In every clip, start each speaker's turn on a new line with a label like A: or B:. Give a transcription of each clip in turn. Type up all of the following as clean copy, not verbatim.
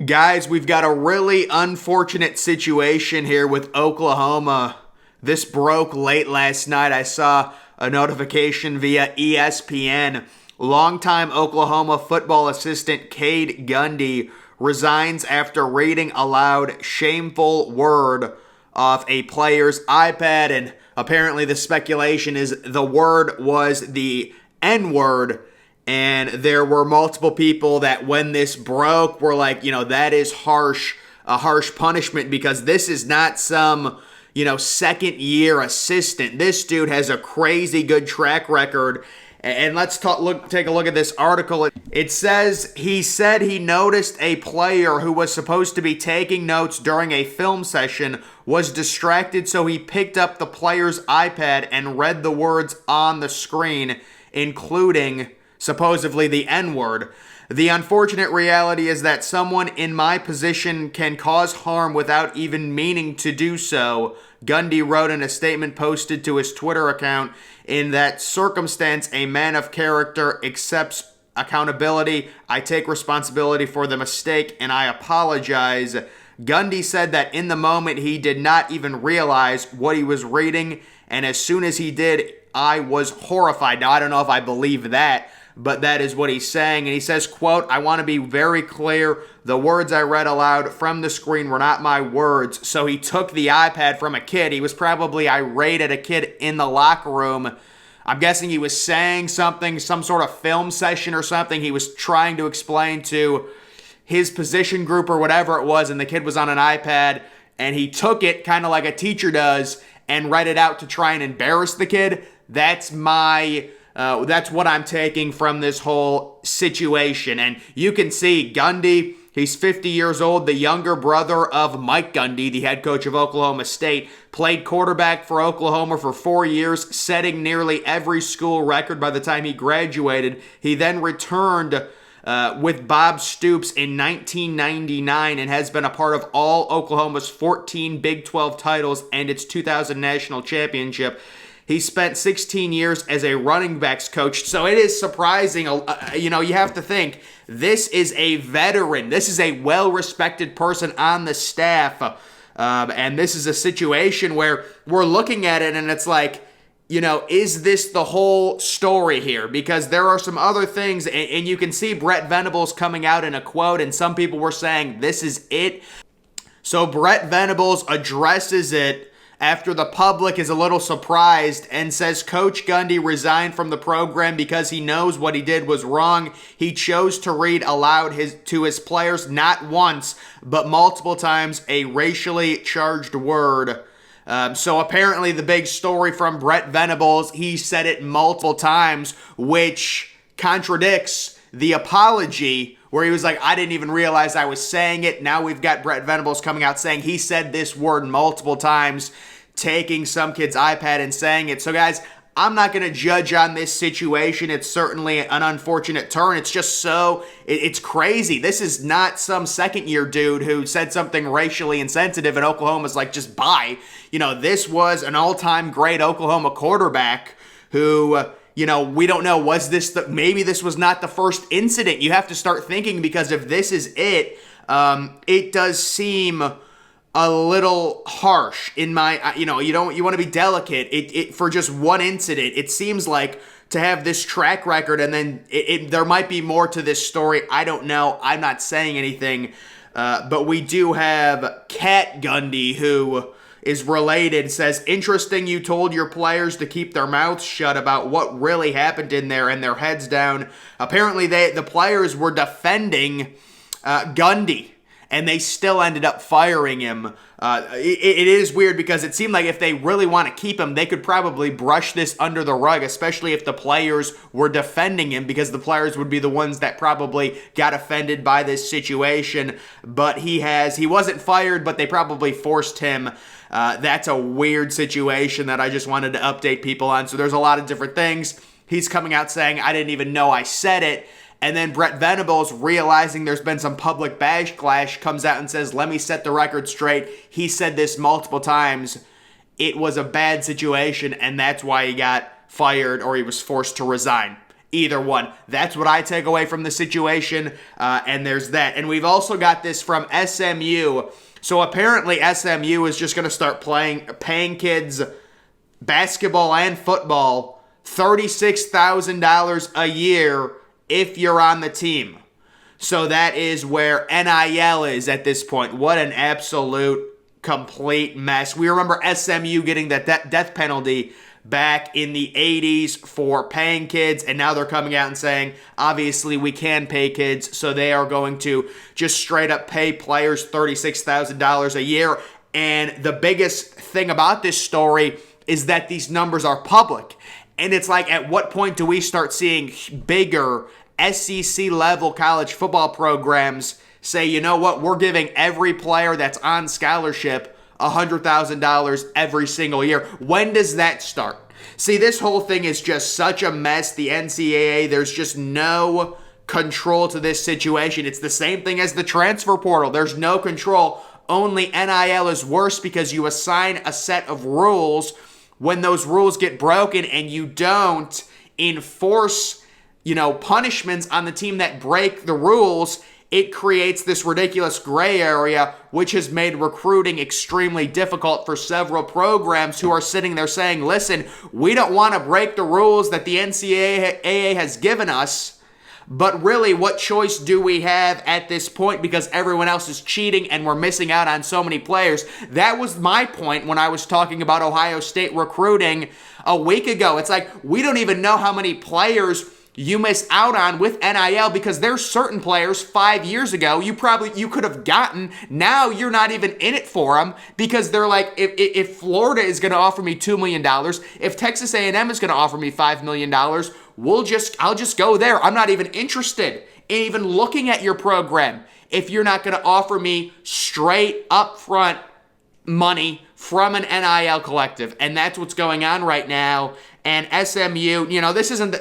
A: Guys, we've got a really unfortunate situation here with Oklahoma. This broke late last night. I saw a notification via ESPN. Longtime Oklahoma football assistant Cale Gundy resigns after reading aloud shameful word off a player's iPad, and apparently the speculation is the word was the N-word. And there were multiple people that when this broke were like, that is a harsh punishment, because this is not some, second year assistant. This dude has a crazy good track record. And let's take a look at this article. It says he said he noticed a player who was supposed to be taking notes during a film session was distracted, so he picked up the player's iPad and read the words on the screen, including supposedly the N-word. The unfortunate reality is that someone in my position can cause harm without even meaning to do so, Gundy wrote in a statement posted to his Twitter account. In that circumstance, a man of character accepts accountability. I take responsibility for the mistake, and I apologize. Gundy said that in the moment he did not even realize what he was reading, and as soon as he did, I was horrified. Now, I don't know if I believe that, but that is what he's saying. And he says, quote, I want to be very clear. The words I read aloud from the screen were not my words. So he took the iPad from a kid. He was probably irate at a kid in the locker room. I'm guessing he was saying something, some sort of film session or something. He was trying to explain to his position group or whatever it was, and the kid was on an iPad, and he took it kind of like a teacher does and read it out to try and embarrass the kid. That's what I'm taking from this whole situation. And you can see Gundy, he's 50 years old, the younger brother of Mike Gundy, the head coach of Oklahoma State, played quarterback for Oklahoma for 4 years, setting nearly every school record by the time he graduated. He then returned with Bob Stoops in 1999 and has been a part of all Oklahoma's 14 Big 12 titles and its 2000 national championship. He spent 16 years as a running backs coach, so it is surprising. You have to think, this is a veteran. This is a well-respected person on the staff, and this is a situation where we're looking at it and it's like, is this the whole story here? Because there are some other things, and you can see Brett Venables coming out in a quote, and some people were saying this is it. So Brett Venables addresses it after the public is a little surprised and says Coach Gundy resigned from the program because he knows what he did was wrong. He chose to read aloud to his players not once, but multiple times, a racially charged word. So apparently the big story from Brett Venables, he said it multiple times, which contradicts the apology where he was like, I didn't even realize I was saying it. Now we've got Brett Venables coming out saying he said this word multiple times, taking some kid's iPad and saying it. So guys, I'm not going to judge on this situation. It's certainly an unfortunate turn. It's just it's crazy. This is not some second-year dude who said something racially insensitive and Oklahoma's like, just bye. This was an all-time great Oklahoma quarterback who, we don't know, maybe this was not the first incident. You have to start thinking, because if this is it, it does seem a little harsh in my, you want to be delicate. For just one incident, it seems like to have this track record, and then there might be more to this story. I don't know. I'm not saying anything, but we do have Cale Gundy, who is related, says, interesting you told your players to keep their mouths shut about what really happened in there and their heads down. Apparently the players were defending Gundy, and they still ended up firing him. It is weird, because it seemed like if they really want to keep him, they could probably brush this under the rug, especially if the players were defending him, because the players would be the ones that probably got offended by this situation. But he wasn't fired, but they probably forced him. That's a weird situation that I just wanted to update people on. So there's a lot of different things. He's coming out saying, I didn't even know I said it. And then Brett Venables, realizing there's been some public backlash, comes out and says, let me set the record straight. He said this multiple times. It was a bad situation, and that's why he got fired, or he was forced to resign. either one. That's what I take away from the situation, and there's that. And we've also got this from SMU. So apparently SMU is just going to start paying kids basketball and football $36,000 a year if you're on the team. So that is where NIL is at this point. What an absolute complete mess. We remember SMU getting that death penalty back in the 80s for paying kids, and now they're coming out and saying, obviously we can pay kids, so they are going to just straight up pay players $36,000 a year. And the biggest thing about this story is that these numbers are public. And it's like, at what point do we start seeing bigger SEC level college football programs say, you know what, we're giving every player that's on scholarship $100,000 every single year? When does that start? See, this whole thing is just such a mess. The NCAA, there's just no control to this situation. It's the same thing as the transfer portal. There's no control. Only NIL is worse because you assign a set of rules. When those rules get broken and you don't enforce, punishments on the team that break the rules, it creates this ridiculous gray area, which has made recruiting extremely difficult for several programs who are sitting there saying, listen, we don't want to break the rules that the NCAA has given us, but really, what choice do we have at this point, because everyone else is cheating and we're missing out on so many players? That was my point when I was talking about Ohio State recruiting a week ago. It's like, we don't even know how many players you miss out on with NIL, because there's certain players 5 years ago you could have gotten. Now you're not even in it for them, because they're like, if Florida is going to offer me $2 million, if Texas A&M is going to offer me $5 million, I'll just go there. I'm not even interested in even looking at your program if you're not going to offer me straight upfront money from an NIL collective. And that's what's going on right now. And SMU, this isn't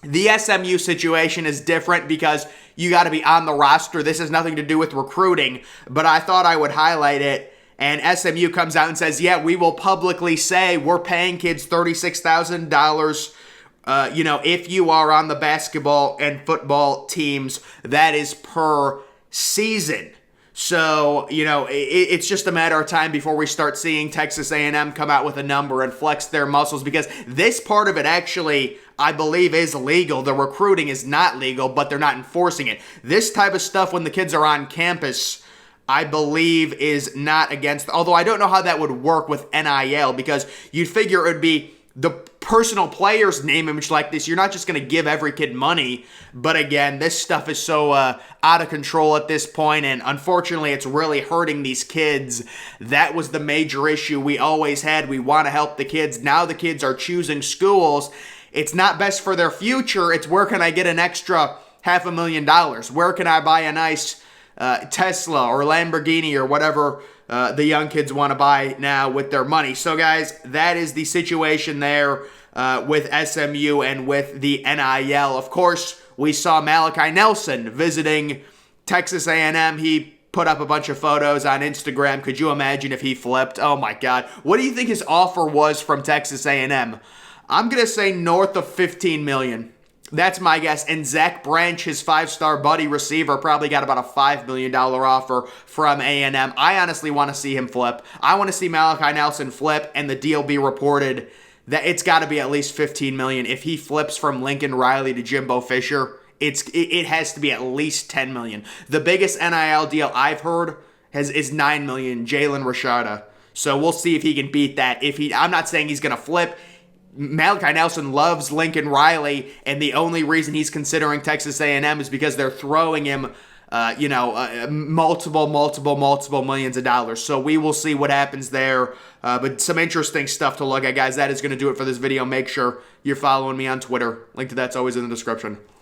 A: the SMU situation is different because you got to be on the roster. This has nothing to do with recruiting, but I thought I would highlight it. And SMU comes out and says, yeah, we will publicly say we're paying kids $36,000. If you are on the basketball and football teams, that is per season. So, it's just a matter of time before we start seeing Texas A&M come out with a number and flex their muscles, because this part of it actually, I believe, is legal. The recruiting is not legal, but they're not enforcing it. This type of stuff when the kids are on campus, I believe, is not against, although I don't know how that would work with NIL, because you'd figure it would be the personal player's name image like this. You're not just going to give every kid money. But again, this stuff is so out of control at this point, and unfortunately it's really hurting these kids. That was the major issue we always had. We want to help the kids. Now the kids are choosing schools. It's not best for their future. It's, where can I get an extra $500,000? Where can I buy a nice Tesla or Lamborghini or whatever the young kids want to buy now with their money? So guys, that is the situation there with SMU and with the NIL. Of course, we saw Malachi Nelson visiting Texas A&M. He put up a bunch of photos on Instagram. Could you imagine if he flipped? Oh my God. What do you think his offer was from Texas A&M? I'm going to say north of $15 million. That's my guess. And Zach Branch, his 5-star buddy receiver, probably got about a $5 million offer from A&M. I honestly want to see him flip. I want to see Malachi Nelson flip and the deal be reported that it's got to be at least $15 million. If he flips from Lincoln Riley to Jimbo Fisher, it has to be at least $10 million. The biggest NIL deal I've heard is $9 million, Jalen Rashada. So we'll see if he can beat that. I'm not saying he's going to flip. Malachi Nelson loves Lincoln Riley, and the only reason he's considering Texas A&M is because they're throwing him, multiple millions of dollars. So we will see what happens there. But some interesting stuff to look at, guys. That is going to do it for this video. Make sure you're following me on Twitter. Link to that's always in the description.